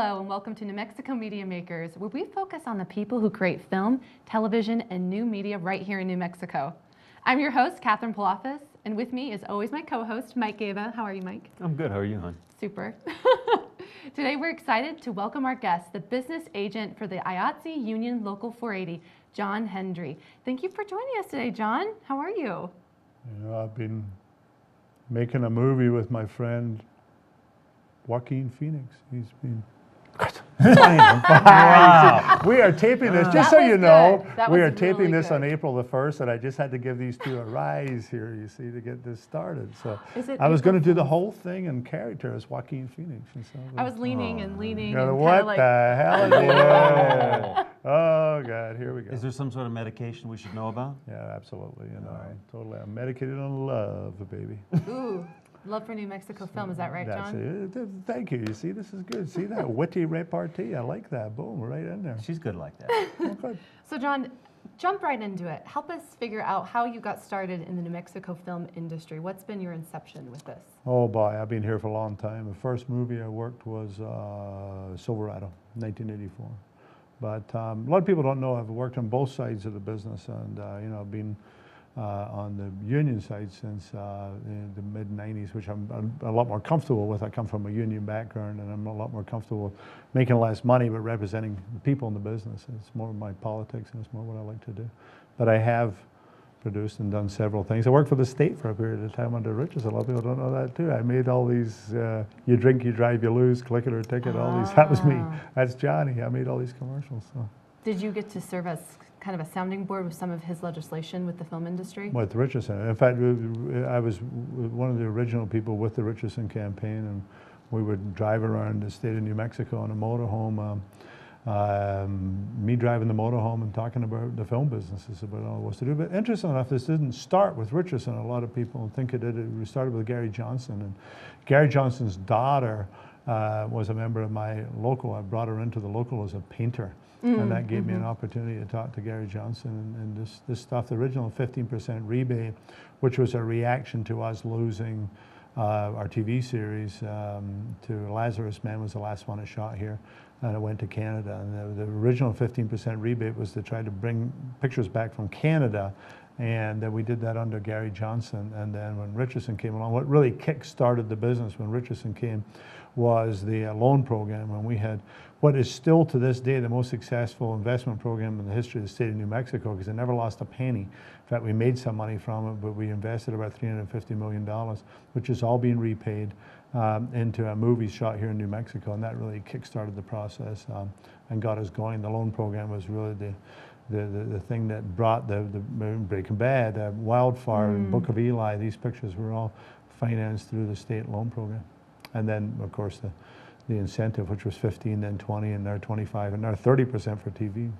Hello and welcome to New Mexico Media Makers, where we focus on the people who create film, television, and new media right here in New Mexico. I'm your host, Catherine Palafis, and with me is always my co-host, Mike Gava. How are you, Mike? I'm good. How are you, hon? Super. Today we're excited to welcome our guest, the business agent for the IATSE Union Local 480, Jon Hendry. Thank you for joining us today, Jon. How are you? You know, I've been making a movie with my friend Joaquin Phoenix. He's been Wow. We are taping this, just That so was you know, good. we are That was taping really this on good. April the 1st, and I just had to give these two a rise here, you see, to get this started. So Is it I was going to April do the Fool's? whole thing in character as Joaquin Phoenix. And so I was leaning and leaning you know, and what kind of like, the hell is Whoa. Oh, God, here we go. Is there some sort of medication we should know about? Yeah, absolutely. You know, totally. I'm medicated on love, baby. ooh, love for New Mexico film. Is that right, That's Jon? it. Thank you. You see, this is good. See that witty repartee? I like that. Boom, right in there. She's good like that. Oh, good. So Jon, jump right into it. Help us figure out how you got started in the New Mexico film industry. What's been your inception with this? Oh boy, I've been here for a long time. The first movie I worked was Silverado, 1984. But a lot of people don't know I've worked on both sides of the business, and you know, I've been on the union side since in the mid-90s, which I'm a lot more comfortable with. I come from a union background, and I'm a lot more comfortable making less money but representing the people in the business. It's more my politics, and it's more what I like to do. But I have produced and done several things. I worked for the state for a period of time under Richardson. A lot of people don't know that too. I made all these, you drink, you drive, you lose, click it or ticket, all these. That was me. That's Johnny. I made all these commercials. So. Did you get to serve as kind of a sounding board with some of his legislation with the film industry? With Richardson. In fact, I was one of the original people with the Richardson campaign, and we would drive around the state of New Mexico on a motorhome. Me driving the motorhome and talking about the film businesses, about all there was to do. But interesting enough, this didn't start with Richardson. A lot of people think it did. We started with Gary Johnson, and Gary Johnson's daughter was a member of my local. I brought her into the local as a painter. And that gave me an opportunity to talk to Gary Johnson and this stuff, the original 15% rebate, which was a reaction to us losing our TV series to Lazarus Man was the last one I shot here, and it went to Canada. And the original 15% rebate was to try to bring pictures back from Canada, and we did that under Gary Johnson. And then when Richardson came along, what really kick-started the business when Richardson came was the loan program, when we had what is still to this day the most successful investment program in the history of the state of New Mexico, because it never lost a penny. In fact, we made some money from it, but we invested about $350 million, which is all being repaid into a movie shot here in New Mexico, and that really kick-started the process and got us going. The loan program was really the thing that brought the Breaking Bad, Wildfire, and Book of Eli. These pictures were all financed through the state loan program. And then, of course, the incentive, which was 15, then 20, and now 25, and now 30% for TV.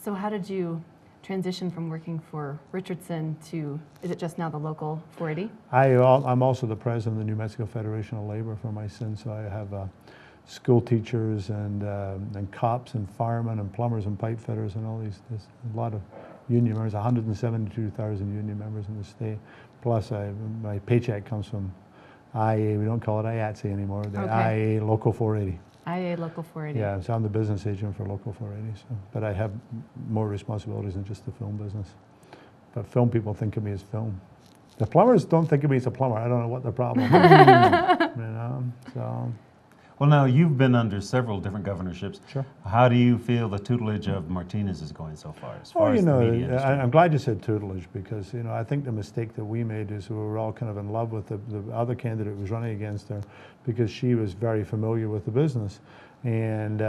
So how did you transition from working for Richardson to, is it just now the local 480? I'm also the president of the New Mexico Federation of Labor for my sins, so I have school teachers and cops and firemen and plumbers and pipe fitters and all these, there's a lot of union members, 172,000 union members in the state. Plus my paycheck comes from IA, we don't call it IATSE anymore, the IA Local 480. IA Local 480. Yeah, so I'm the business agent for Local 480, so, but I have more responsibilities than just the film business. But film people think of me as film. The plumbers don't think of me as a plumber. I don't know what the problem is. You know, so. Well, now, you've been under several different governorships. Sure. How do you feel the tutelage of Martinez is going so far, as far as you know, the media industry? I'm glad you said tutelage, because, you know, I think the mistake that we made is we were all kind of in love with the other candidate who was running against her, because she was very familiar with the business. And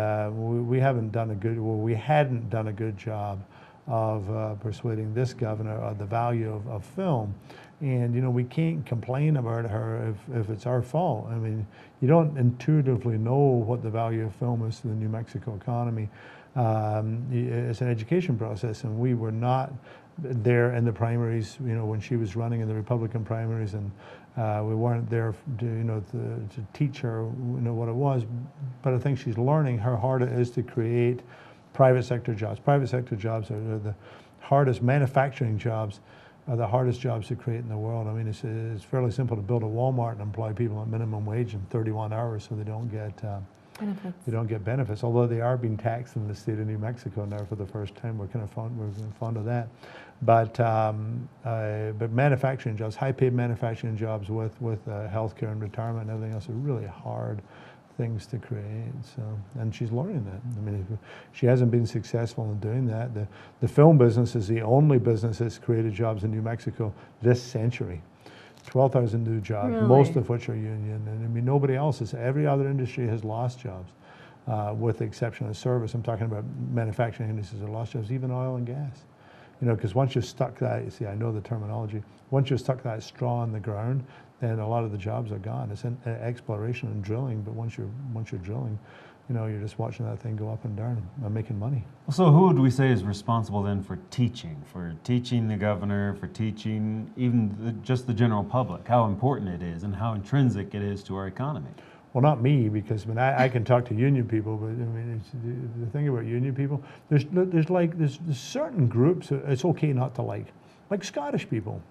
we hadn't done a good job of persuading this governor of the value of film. And, you know, we can't complain about her if it's our fault. I mean, you don't intuitively know what the value of film is to the New Mexico economy. It's an education process, and we were not there in the primaries, you know, when she was running in the Republican primaries, and we weren't there to, you know, to teach her, you know, what it was. But I think she's learning. Her heart is to create private sector jobs. Private sector jobs are the hardest. Manufacturing jobs are the hardest jobs to create in the world. I mean, it's fairly simple to build a Walmart and employ people at minimum wage in 31 hours, so they don't get Benefits. They don't get benefits, although they are being taxed in the state of New Mexico now for the first time. We're kind of fond of that. But manufacturing jobs, high-paid manufacturing jobs with healthcare and retirement and everything else are really hard things to create. So, and she's learning that. I mean, she hasn't been successful in doing that. The film business is the only business that's created jobs in New Mexico this century. 12,000 new jobs, Really? most of which are union. And I mean, nobody else is. Every other industry has lost jobs, with the exception of service. I'm talking about manufacturing industries that lost jobs, even oil and gas. You know, because once you're stuck that, you see, I know the terminology. Once you're stuck that straw in the ground, then a lot of the jobs are gone. It's in exploration and drilling, but once you're drilling, you know, you're just watching that thing go up and down and making money. So who would we say is responsible then for teaching the governor, for teaching even just the general public, how important it is and how intrinsic it is to our economy? Well, not me, because I mean, I can talk to union people, but I mean, the thing about union people, there's certain groups it's okay not to like Scottish people.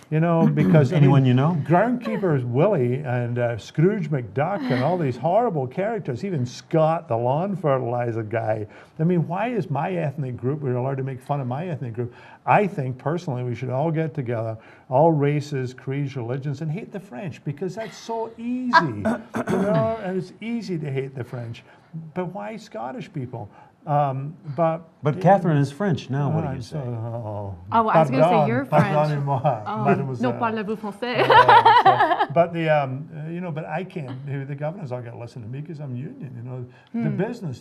You know, because anyone you know? Groundkeepers Willie and Scrooge McDuck and all these horrible characters, even Scott, the lawn fertilizer guy. I mean, why is my ethnic group, we're allowed to make fun of my ethnic group? I think personally we should all get together, all races, creeds, religions, and hate the French, because that's so easy. You know, and it's easy to hate the French. But why Scottish people? But Catherine is French now. What do you say? Oh, I was going to say you're French. Mademoiselle. No parlez-vous français? But you know, but I can't. The governors all got to listen to me because I'm union. You know,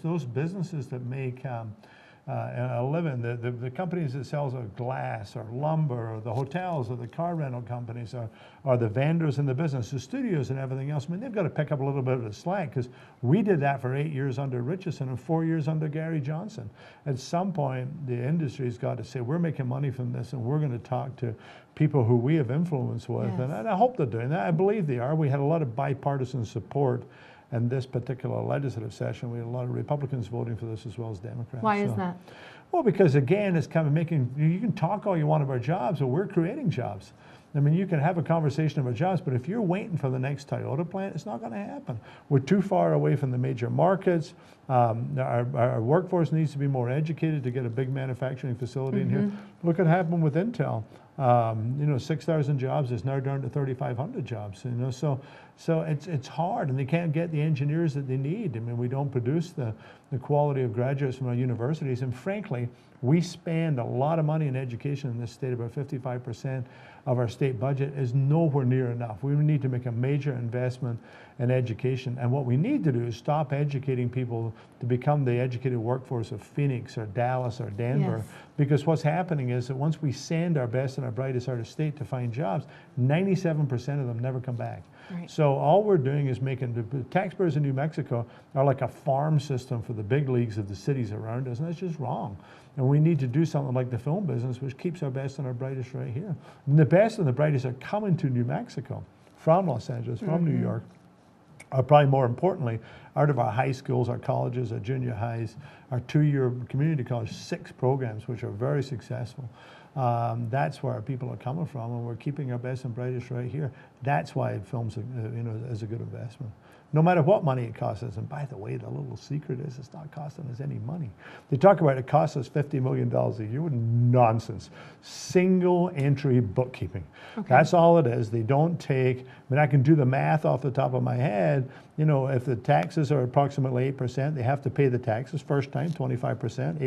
those businesses that make a living, the companies that sells glass or lumber, or the hotels or the car rental companies, or the vendors in the business, the studios and everything else. I mean, they've got to pick up a little bit of the slack, because we did that for 8 years under Richardson and 4 years under Gary Johnson. At some point, the industry's got to say, we're making money from this, and we're going to talk to people who we have influence with. Yes. And I hope they're doing that. I believe they are. We had a lot of bipartisan support. And this particular legislative session, we had a lot of Republicans voting for this as well as Democrats. Why is that? Well, because again, it's kind of making, you can talk all you want about jobs, but we're creating jobs. I mean, you can have a conversation about jobs, but if you're waiting for the next Toyota plant, it's not going to happen. We're too far away from the major markets. Our workforce needs to be more educated to get a big manufacturing facility in here. Look what happened with Intel. You know, 6,000 jobs is now down to 3,500 jobs. You know, so it's hard, and they can't get the engineers that they need. I mean, we don't produce the quality of graduates from our universities, and frankly, we spend a lot of money in education in this state. About 55% of our state budget is nowhere near enough. We need to make a major investment in education, and what we need to do is stop educating people to become the educated workforce of Phoenix or Dallas or Denver. Yes. Because what's happening is that once we send our best and our brightest out of state to find jobs, 97% of them never come back. Right. So all we're doing is making the taxpayers in New Mexico are like a farm system for the big leagues of the cities around us, and that's just wrong. And we need to do something like the film business, which keeps our best and our brightest right here. And the best and the brightest are coming to New Mexico from Los Angeles, from New York, or probably more importantly, out of our high schools, our colleges, our junior highs, our 2-year community college, 6 programs, which are very successful. That's where our people are coming from, and we're keeping our best and brightest right here. That's why film's, you know, is a good investment. No matter what money it costs us. And by the way, the little secret is it's not costing us any money. They talk about it costs us $50 million a year. Nonsense. Single entry bookkeeping. Okay. That's all it is. They don't take, I mean, I can do the math off the top of my head. You know, if the taxes are approximately 8%, they have to pay the taxes first time, 25%,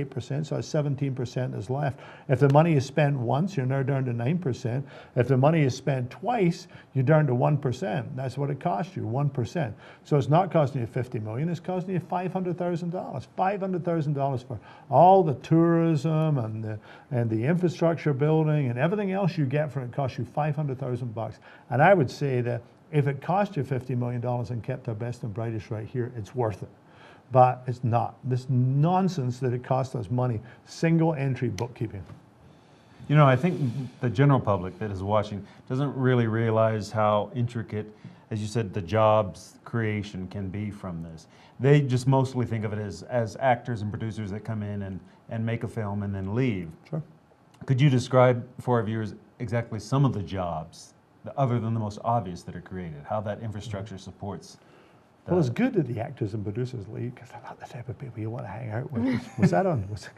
8%, so 17% is left. If the money is spent once, you're now down to 9%. If the money is spent twice, you're down to 1%. That's what it costs you, 1%. So it's not costing you $50 million, it's costing you $500,000. $500,000 for all the tourism and the infrastructure building and everything else you get for it costs you $500,000. And I would say that if it cost you $50 million and kept our best and brightest right here, it's worth it. But it's not. This nonsense that it costs us money, single entry bookkeeping. You know, I think the general public that is watching doesn't really realize how intricate, as you said, the jobs creation can be from this. They just mostly think of it as actors and producers that come in and make a film and then leave. Sure. Could you describe for our viewers exactly some of the jobs, other than the most obvious, that are created, how that infrastructure supports Well, it's good that the actors and producers leave, because they're not the type of people you want to hang out with. Was that on? Was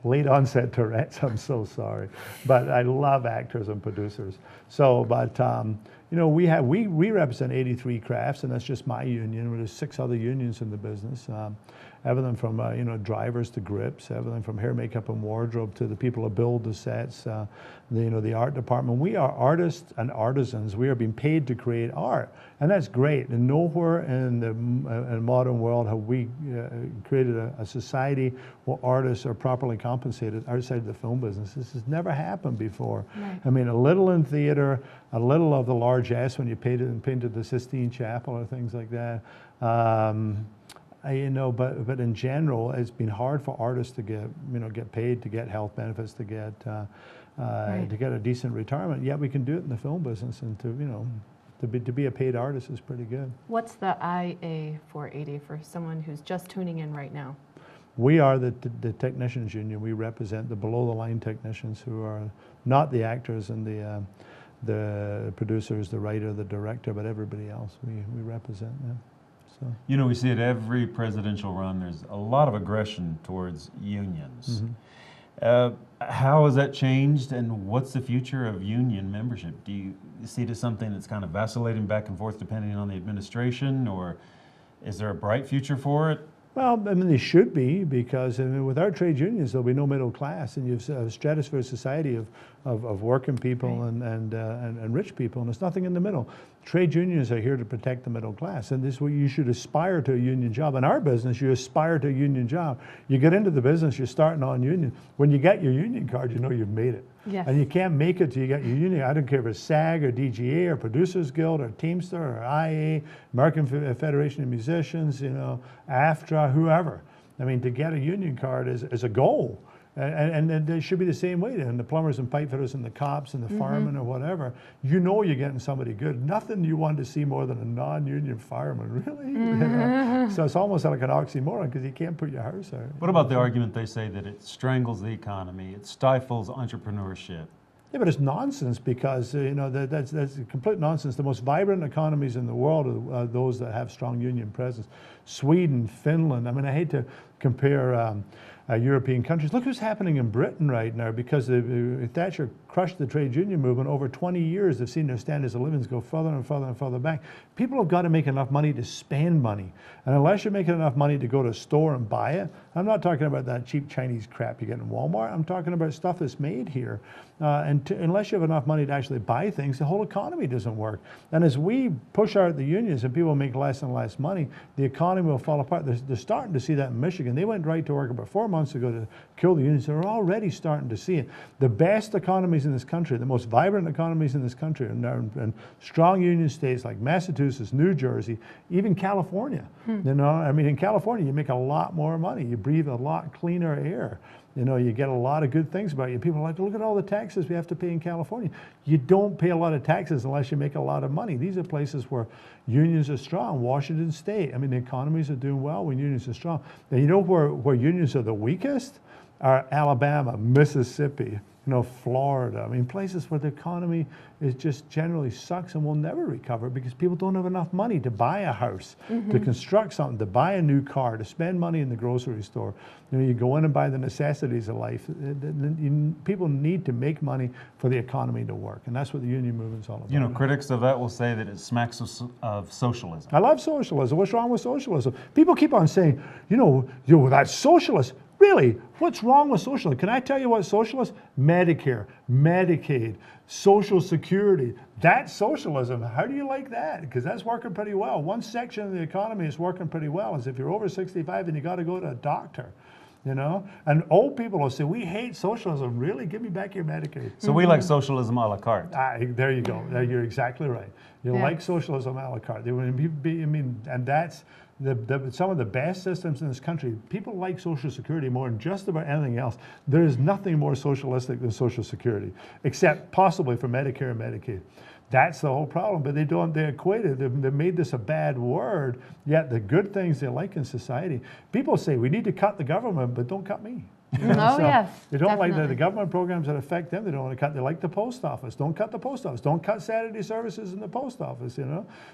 late onset Tourette's? I'm so sorry, but I love actors and producers. So, but you know, we represent 83 crafts, and that's just my union. There's 6 other unions in the business. Everything from you know, drivers to grips, everything from hair, makeup, and wardrobe to the people who build the sets, you know, the art department. We are artists and artisans. We are being paid to create art, and that's great. And nowhere in the modern world have we created a society where artists are properly compensated outside the film business. This has never happened before. Right. I mean, a little in theater, a little of the largesse when you painted the Sistine Chapel or things like that. You know, but in general, it's been hard for artists to get paid, to get health benefits, to get a decent retirement. Yet we can do it in the film business, and to be a paid artist is pretty good. What's the IA 480 for someone who's just tuning in right now? We are the technicians union. We represent the below the line technicians who are not the actors and the producers, the writer, the director, but everybody else. We represent them. So. You know, we see at every presidential run, there's a lot of aggression towards unions. Mm-hmm. How has that changed, and what's the future of union membership? Do you see it as something that's kind of vacillating back and forth depending on the administration, or is there a bright future for it? Well, I mean, they should be, because I mean, without trade unions, there'll be no middle class, and you've a stratified society of working people and rich people, and there's nothing in the middle. Trade unions are here to protect the middle class, and this is what you should aspire to, a union job. In our business, you aspire to a union job. You get into the business, you're starting on union. When you get your union card, you know you've made it. Yes. And you can't make it till you get your union. I don't care if it's SAG or DGA or Producers Guild or Teamster or IA, American Federation of Musicians, you know, AFTRA, whoever. I mean, to get a union card is a goal. And it should be the same way. And the plumbers and pipe fitters and the cops and the firemen or whatever, you know you're getting somebody good. Nothing you want to see more than a non-union fireman, really. You know? So it's almost like an oxymoron, because you can't put your house out. What about the argument they say that it strangles the economy, it stifles entrepreneurship? Yeah, but it's nonsense, because you know that's complete nonsense. The most vibrant economies in the world are those that have strong union presence. Sweden, Finland. I mean, I hate to compare European countries. Look what's happening in Britain right now, because Thatcher crushed the trade union movement. Over 20 years, they've seen their standards of living go further and further and further back. People have got to make enough money to spend money. And unless you're making enough money to go to a store and buy it, I'm not talking about that cheap Chinese crap you get in Walmart. I'm talking about stuff that's made here. Unless you have enough money to actually buy things, the whole economy doesn't work. And as we push out the unions and people make less and less money, the economy will fall apart. They're starting to see that in Michigan. They went right to work about 4 months ago to kill the unions. They're already starting to see it. The best economies in this country, the most vibrant economies in this country, and strong union states like Massachusetts, New Jersey, even California. You know, I mean, in California, you make a lot more money. You breathe a lot cleaner air. You know, you get a lot of good things about you. People are like, look at all the taxes we have to pay in California. You don't pay a lot of taxes unless you make a lot of money. These are places where unions are strong. Washington State, I mean, the economies are doing well when unions are strong. And you know where unions are the weakest? Are Alabama, Mississippi, you know, Florida. I mean, places where the economy is just generally sucks and will never recover, because people don't have enough money to buy a house, to construct something, to buy a new car, to spend money in the grocery store. You know, you go in and buy the necessities of life. People need to make money for the economy to work, and that's what the union movement's all about. You know, critics of that will say that it smacks of socialism. I love socialism. What's wrong with socialism? People keep on saying, you know, that's socialist. Really, what's wrong with socialism? Can I tell you what's socialist? Medicare, Medicaid, Social Security. That's socialism. How do you like that? Because that's working pretty well. One section of the economy is working pretty well is if you're over 65 and you got to go to a doctor. You know, and old people will say, we hate socialism. Really? Give me back your Medicaid. So we like socialism a la carte. There you go. You're exactly right. You like socialism a la carte. I mean, and that's some of the best systems in this country. People like Social Security more than just about anything else. There is nothing more socialistic than Social Security, except possibly for Medicare and Medicaid. That's the whole problem, but they equate it, they made this a bad word, yet the good things they like in society. People say, we need to cut the government, but don't cut me. Oh, yes, They don't like the definitely. government programs that affect them. They don't want to cut. They like the post office. Don't cut the post office. Don't cut Saturday services in the post office,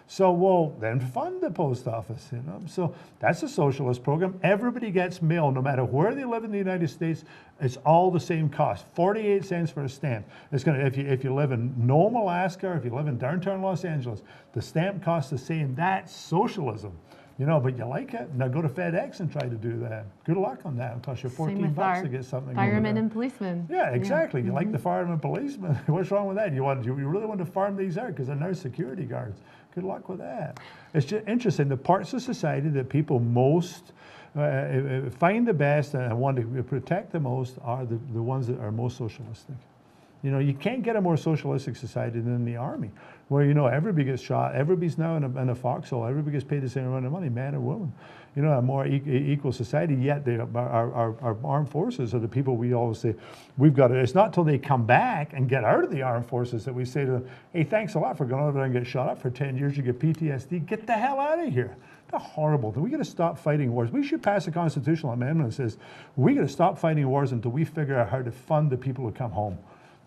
So, well, then fund the post office, So that's a socialist program. Everybody gets mail, no matter where they live in the United States. It's all the same cost, 48 cents for a stamp. It's gonna, if you live in Nome, Alaska, or if you live in downtown Los Angeles, the stamp costs the same. That's socialism. But you like it. Now go to FedEx and try to do that. Good luck on that. It'll cost you Same 14 with bucks our to get something. firemen over and policemen. there. Yeah, exactly. You like the firemen and policemen. What's wrong with that? You really want to farm these out because they're now security guards. Good luck with that. It's just interesting. The parts of society that people most find the best and want to protect the most are the ones that are most socialistic. You can't get a more socialistic society than the army, where everybody gets shot, everybody's now in a foxhole, everybody gets paid the same amount of money, man or woman. A more equal society. Yet our armed forces are the people we always say we've got to. It's not till they come back and get out of the armed forces that we say to them, "Hey, thanks a lot for going over there and get shot up for 10 years. You get PTSD. Get the hell out of here." That's horrible. We got to stop fighting wars. We should pass a constitutional amendment that says we got to stop fighting wars until we figure out how to fund the people who come home.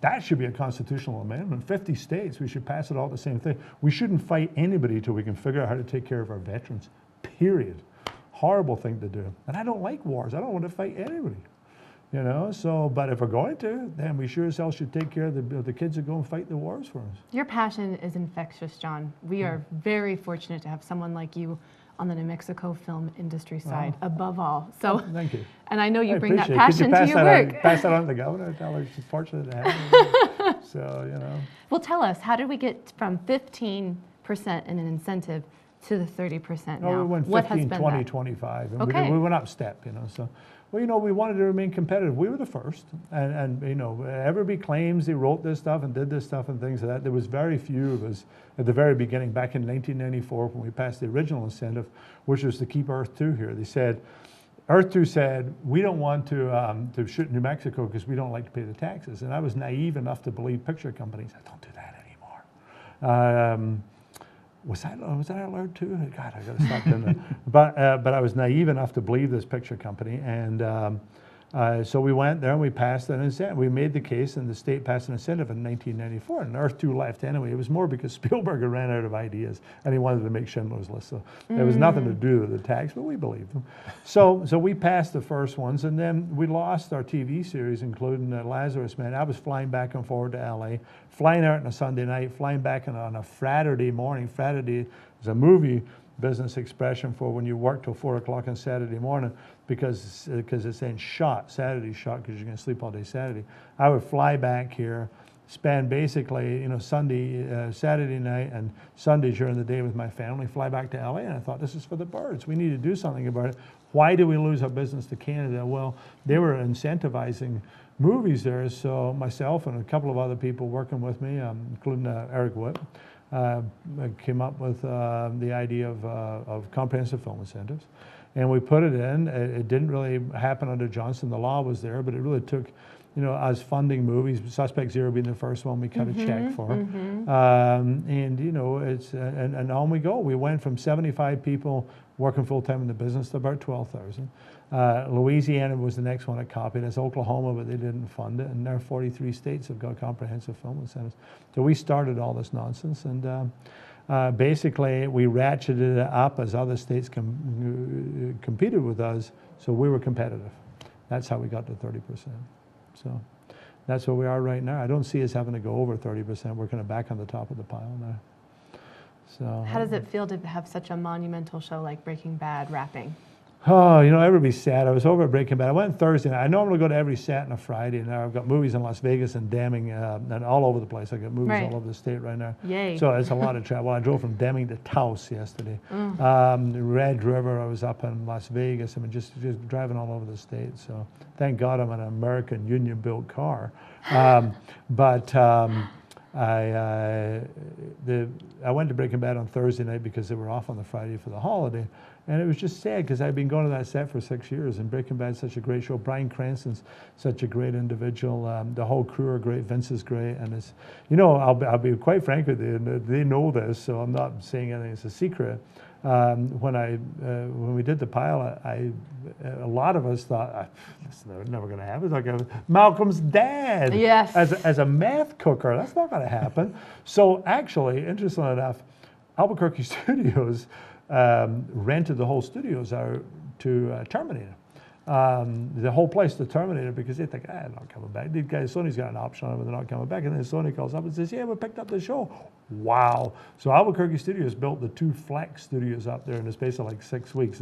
That should be a constitutional amendment. 50 states, we should pass it all the same thing. We shouldn't fight anybody till we can figure out how to take care of our veterans, period. Horrible thing to do. And I don't like wars. I don't want to fight anybody. But if we're going to, then we sure as hell should take care of the kids that go and fight the wars for us. Your passion is infectious, John. We are very fortunate to have someone like you on the New Mexico film industry side, above all. So, thank you. And I know you I appreciate that appreciate it. passion to your work. Pass that on to the governor. Tell her she's fortunate to have me. So, Well, tell us, how did we get from 15% in an incentive to the 30% now? No, we went What has 15, been 20, that? 25. And Okay. we went up step, So, we wanted to remain competitive. We were the first. And everybody claims they wrote this stuff and did this stuff and things like that. There was very few of us at the very beginning, back in 1994, when we passed the original incentive, which was to keep Earth 2 here. They said, Earth 2 said, we don't want to shoot New Mexico because we don't like to pay the taxes. And I was naive enough to believe picture companies, I don't do that anymore. Was that allowed to? God, I got to stop doing that. But I was naive enough to believe this picture company, and so we went there and we passed an incentive. We made the case, and the state passed an incentive in 1994. And Earth 2 left anyway. It was more because Spielberg ran out of ideas, and he wanted to make Schindler's List. So there was nothing to do with the tax, but we believed him. So we passed the first ones, and then we lost our TV series, including Lazarus Man. I was flying back and forward to LA, flying out on a Sunday night, flying back on a Friday morning. Friday is a movie business expression for when you work till 4 o'clock on Saturday morning, because it's then Saturday shot, because you're going to sleep all day Saturday. I would fly back here, spend basically Saturday night and Sunday during the day with my family, fly back to LA, and I thought, this is for the birds. We need to do something about it. Why do we lose our business to Canada? Well, they were incentivizing movies there, so myself and a couple of other people working with me, including Eric Wood, came up with the idea of comprehensive film incentives, and we put it in. It didn't really happen under Johnson. The law was there, but it really took, us funding movies. Suspect Zero being the first one we cut a check for, and on we go. We went from 75 people working full time in the business to about 12,000. Louisiana was the next one that copied us. Oklahoma, but they didn't fund it. And now 43 states have got comprehensive film incentives. So we started all this nonsense, and basically we ratcheted it up as other states competed with us, so we were competitive. That's how we got to 30%. So that's where we are right now. I don't see us having to go over 30%. We're kind of back on the top of the pile now. So How does it feel to have such a monumental show like Breaking Bad wrapping? Oh, everybody's sad. I was over at Breaking Bad. I went Thursday night. I normally go to every Saturday and a Friday. Now I've got movies in Las Vegas and Deming and all over the place. I've got movies all over the state right now. Yay. So it's a lot of travel. I drove from Deming to Taos yesterday. Red River, I was up in Las Vegas. I mean, just driving all over the state. So thank God I'm in an American union-built car. I went to Breaking Bad on Thursday night because they were off on the Friday for the holiday. And it was just sad because I've been going to that set for 6 years, and Breaking Bad's such a great show. Bryan Cranston's such a great individual. The whole crew are great. Vince is great, and it's, I'll be quite frank with you. They know this, so I'm not saying anything. It's a secret. When we did the pilot, a lot of us thought, this is never going to happen. It's like Malcolm's dad Yes. as a meth cooker. That's not going to happen. So actually, interestingly enough, Albuquerque Studios rented the whole studios out to Terminator. The whole place to Terminator because they think, they're not coming back. These guys, Sony's got an option on them, they're not coming back. And then Sony calls up and says, yeah, we picked up the show. Wow. So Albuquerque Studios built the 2 Flex studios up there in the space of like 6 weeks,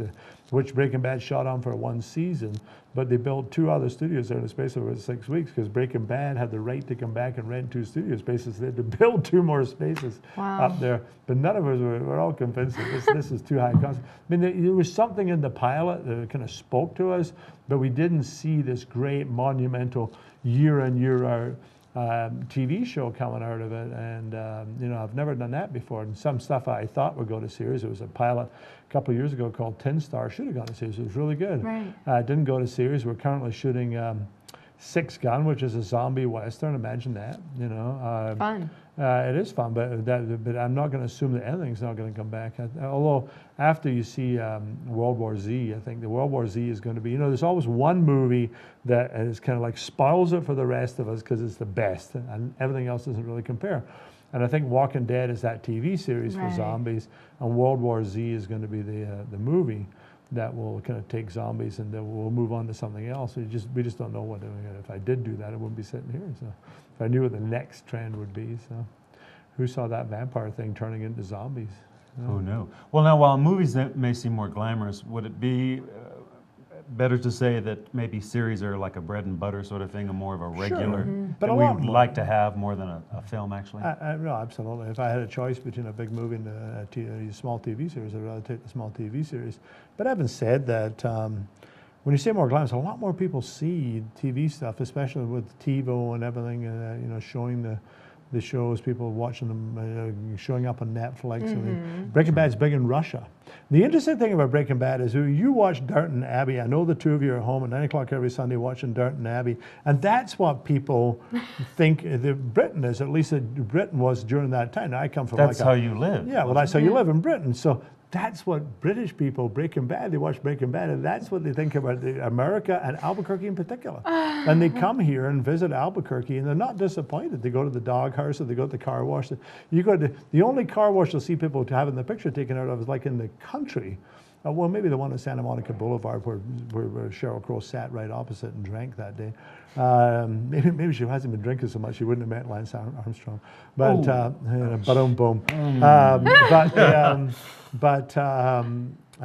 which Breaking Bad shot on for 1 season. But they built 2 other studios there in the space of about 6 weeks because Breaking Bad had the right to come back and rent 2 studio spaces. They had to build 2 more spaces up there. But none of us were all convinced that this is too high cost. I mean, there was something in the pilot that kind of spoke to us, but we didn't see this great monumental year in, year out TV show coming out of it. And, I've never done that before. And some stuff I thought would go to series. It was a pilot a couple of years ago called 10 Star. Should have gone to series. It was really good. Right. Didn't go to series. We're currently shooting 6 Gun, which is a zombie western. Imagine that, Fun. It is fun, but I'm not going to assume that anything's not going to come back. Although after you see World War Z, I think the World War Z is going to be, there's always one movie that is kind of like spoils it for the rest of us because it's the best, and everything else doesn't really compare. And I think Walking Dead is that TV series for zombies, and World War Z is going to be the movie that will kind of take zombies and then we'll move on to something else. We just don't know what doing it. If I did do that, I wouldn't be sitting here. So if I knew what the next trend would be, so who saw that vampire thing turning into zombies? Who knew? Well, now while movies that may seem more glamorous, would it be better to say that maybe series are like a bread and butter sort of thing, or more of a regular But that a we lot would more. like to have more than a film, actually? No, absolutely. If I had a choice between a big movie and a small TV series, I'd rather take the small TV series. But having said that, when you say more glamorous, a lot more people see TV stuff, especially with TiVo and everything, showing the shows, people watching them, showing up on Netflix. I mean, Breaking Bad's big in Russia. The interesting thing about Breaking Bad is you watch Downton Abbey. I know the 2 of you are home at 9 o'clock every Sunday watching Downton Abbey, and that's what people think Britain is. At least Britain was during that time. Now, I come from That's how you live. Yeah, well, that's how you live in Britain. So that's what British people, Breaking Bad, they watch Breaking Bad, and that's what they think about America and Albuquerque in particular. And they come here and visit Albuquerque, and they're not disappointed. They go to the dog house, or they go to the car wash. You go to the only car wash you'll see people having the picture taken out of is like in the country. Well, maybe the one at Santa Monica Boulevard where Sheryl Crow sat right opposite and drank that day. Maybe she hasn't been drinking so much she wouldn't have met Lance Armstrong. But boom. The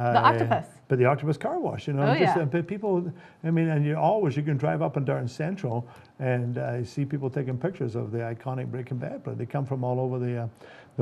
octopus. But the octopus car wash, but people, and you can drive up and down Central and see people taking pictures of the iconic Breaking Bad, but they come from all over the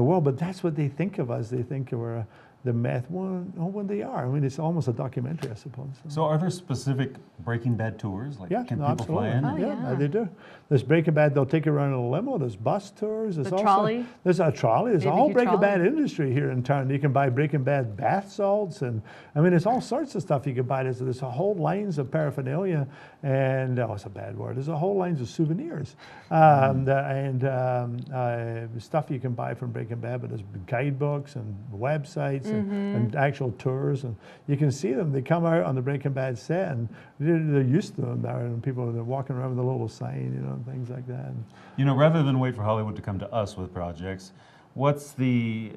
world. But that's what they think of us. They think we're the meth. Well, when they are. I mean, it's almost a documentary, I suppose. So are there specific Breaking Bad tours? Like, can people absolutely. fly in? Oh, Yeah, they do. There's Breaking Bad, they'll take you around in a limo. There's bus tours. There's The trolley. There's a trolley. There's a BBQ whole Breaking trolley. Bad industry here in town. You can buy Breaking Bad bath salts, and there's all sorts of stuff you can buy. There's a whole lines of paraphernalia, and it's a bad word. There's a whole lines of souvenirs, stuff you can buy from Breaking Bad. But there's guidebooks and websites and actual tours, and you can see them. They come out on the Breaking Bad set, and they're used to them now, and people are walking around with a little sign, and things like that. Rather than wait for Hollywood to come to us with projects, what's the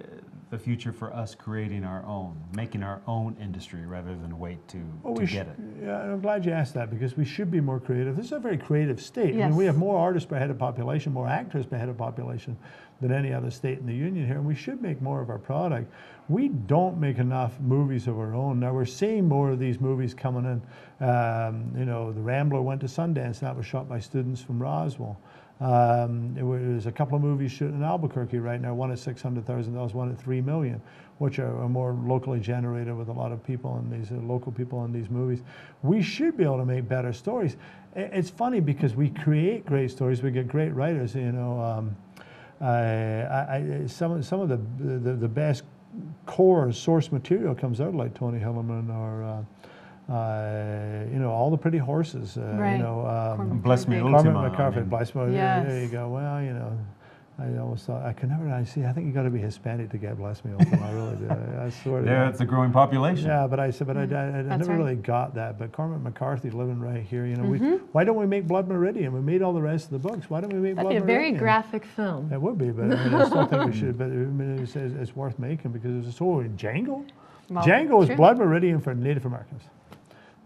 future for us creating our own, making our own industry rather than wait to get it? Yeah, I'm glad you asked that because we should be more creative. This is a very creative state. Yes. We have more artists per head of population, more actors per head of population than any other state in the union here, and we should make more of our product. We don't make enough movies of our own. Now we're seeing more of these movies coming in. The Rambler went to Sundance, and that was shot by students from Roswell. There's a couple of movies shooting in Albuquerque right now, one at $600,000, one at $3 million, which are more locally generated with a lot of people and these local people in these movies. We should be able to make better stories. It's funny because we create great stories, we get great writers. Some of the best core source material comes out like Tony Hillerman or all the pretty horses. Bless Me Cormac Ultima. McCarthy, Bless Me. Yes. There you go. Well, I always thought, I could never, I think you got to be Hispanic to get bless me open. I really do. I swear to Yeah, God. it's a growing population. Yeah, but I said, I That's never right. really got that. But Cormac McCarthy living right here, you know, why don't we make Blood Meridian? We made all the rest of the books. Why don't we make That'd Blood be a very Meridian? graphic film. It would be, but I mean, I still think we should. But I mean, it's worth making because it's so Django. Well, Django is true. Blood Meridian for Native Americans.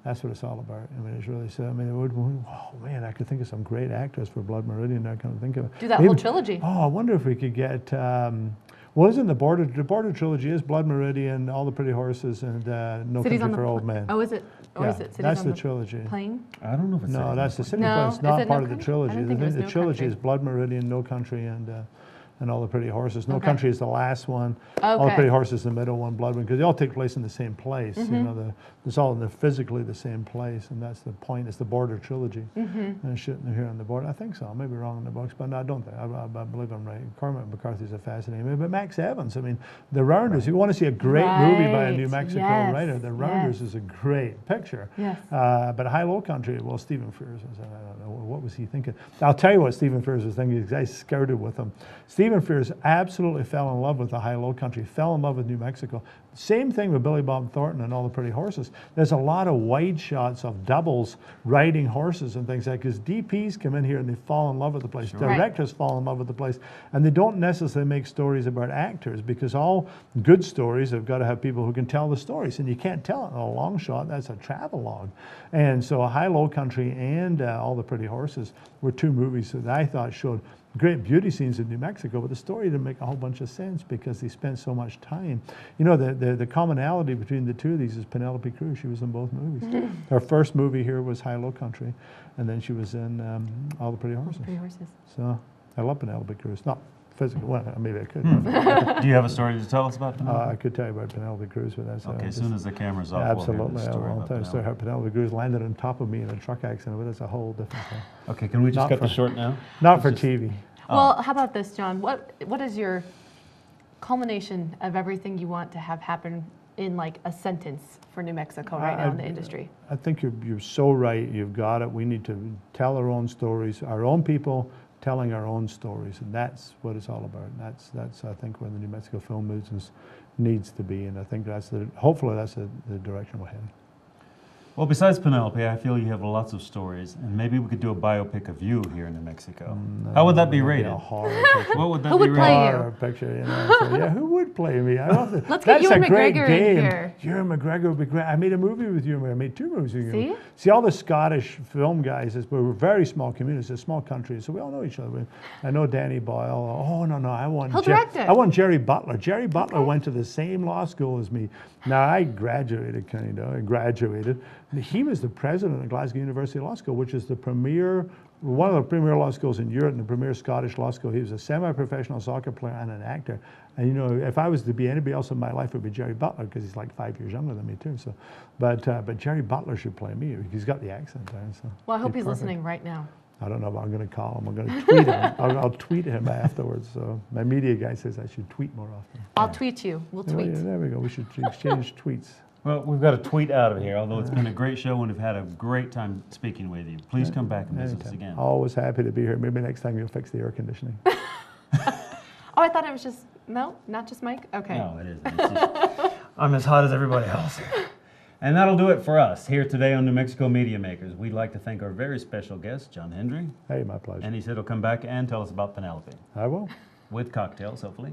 That's what it's all about. I mean, it's really so. I mean, it would. Oh man, I could think of some great actors for Blood Meridian. I can't think of it. Do that whole trilogy. Oh, I wonder if we could get. Well, isn't the Border trilogy is Blood Meridian, All the Pretty Horses, and No Cities Country on the for Old Men. Oh, is it? Or is Yeah, it Cities that's on the trilogy. Plane? I don't know if it's No, that's the city. No, But it's is not it part No of the Country? trilogy. I didn't think it was The No trilogy Country. is Blood Meridian, No Country, and All the Pretty Horses. No Okay. Country is the last one. All the Okay. Pretty Horses is the middle one. Blood one, because they all take place in the same place. You know, it's all in physically the same place, and that's the point. It's the Border trilogy. And it's shooting here on the border. I think so. I may be wrong in the books, but no, I don't think. I believe I'm right. Cormac McCarthy's a fascinating. But Max Evans. I mean, The Rounders. You want to see a great movie by a New Right. Mexico Yes. writer? The Rounders Yes. is a great picture. Yes. But High-Low Country, well, Stephen Frears, I don't know, what was he thinking? I'll tell you what Stephen Frears was thinking, because I skirted with him. Stephen Frears absolutely fell in love with the High-Low Country, fell in love with New Mexico. Same thing with Billy Bob Thornton and All the Pretty Horses. There's a lot of wide shots of doubles riding horses and things like that, because DPs come in here and they fall in love with the place. Sure. Right. Directors fall in love with the place. And they don't necessarily make stories about actors, because all good stories have got to have people who can tell the stories. And you can't tell it in a long shot. That's a travelogue. And so High-Low Country and All the Pretty Horses were two movies that I thought showed great beauty scenes in New Mexico, but the story didn't make a whole bunch of sense because they spent so much time. You know, the commonality between the two of these is Penelope Cruz. She was in both movies. Her first movie here was High-Low Country, and then she was in All the Pretty Horses. Pretty Horses. So I love Penelope Cruz. Not physically, well, maybe I could. Do you have a story to tell us about Penelope? I could tell you about Penelope Cruz, but that's Okay, as just- soon as the camera's off, absolutely. we'll hear the story I'll about tell you a story Penelope. how Penelope Cruz landed on top of me in a truck accident, but that's a whole different thing. Okay, can we just Not cut for- this short now? Not for TV. Well, how about this, John? What is your culmination of everything you want to have happen in like a sentence for New Mexico right now in the industry? I think you're so right. You've got it. We need to tell our own stories, our own people telling our own stories, and that's what it's all about. That's I think where the New Mexico film business needs to be, and I think hopefully that's the direction we're heading. Well, besides Penelope, I feel you have lots of stories, and maybe we could do a biopic of you here in New Mexico. How would that be rated? A horror picture. What would that Who be would play rated? you? Horror picture, you know. So, yeah, who would play me? I love it. Let's get That's Ewan a great McGregor in game. here. Ewan McGregor would be great. I made a movie with Ewan McGregor. I made two movies with See? Ewan. See, all the Scottish film guys, we're a very small community. It's a small country, so we all know each other. I know Danny Boyle. Oh, no, I want He'll direct it. I want Jerry Butler. Jerry Butler went to the same law school as me. Now, I graduated. He was the president of Glasgow University Law School, which is one of the premier law schools in Europe and the premier Scottish law school. He was a semi-professional soccer player and an actor. And you know, if I was to be anybody else in my life, it would be Jerry Butler, because he's like 5 years younger than me too. So, but Jerry Butler should play me. He's got the accent there. So Well, I hope he's he's perfect. listening right now. I don't know, but I'm going to call him. I'm going to tweet him. I'll tweet him afterwards. So my media guy says I should tweet more often. I'll tweet you. We'll Yeah, tweet. yeah, there we go. We should exchange tweets. Well, we've got a tweet out of here, although it's been a great show and we've had a great time speaking with you. Please come back and visit us Anytime. again. Always happy to be here. Maybe next time you'll fix the air conditioning. Oh, I thought it was just, no, not just Mike? Okay. No, it isn't. It's just, I'm as hot as everybody else here. And that'll do it for us here today on New Mexico Media Makers. We'd like to thank our very special guest, Jon Hendry. Hey, my pleasure. And he said he'll come back and tell us about Penelope, I will. with cocktails, hopefully.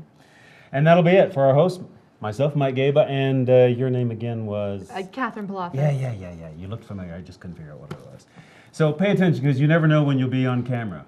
And that'll be it for our host, myself, Mike Gaba, and your name again was... Catherine Palafis. Yeah. You looked familiar. I just couldn't figure out what it was. So pay attention, because you never know when you'll be on camera.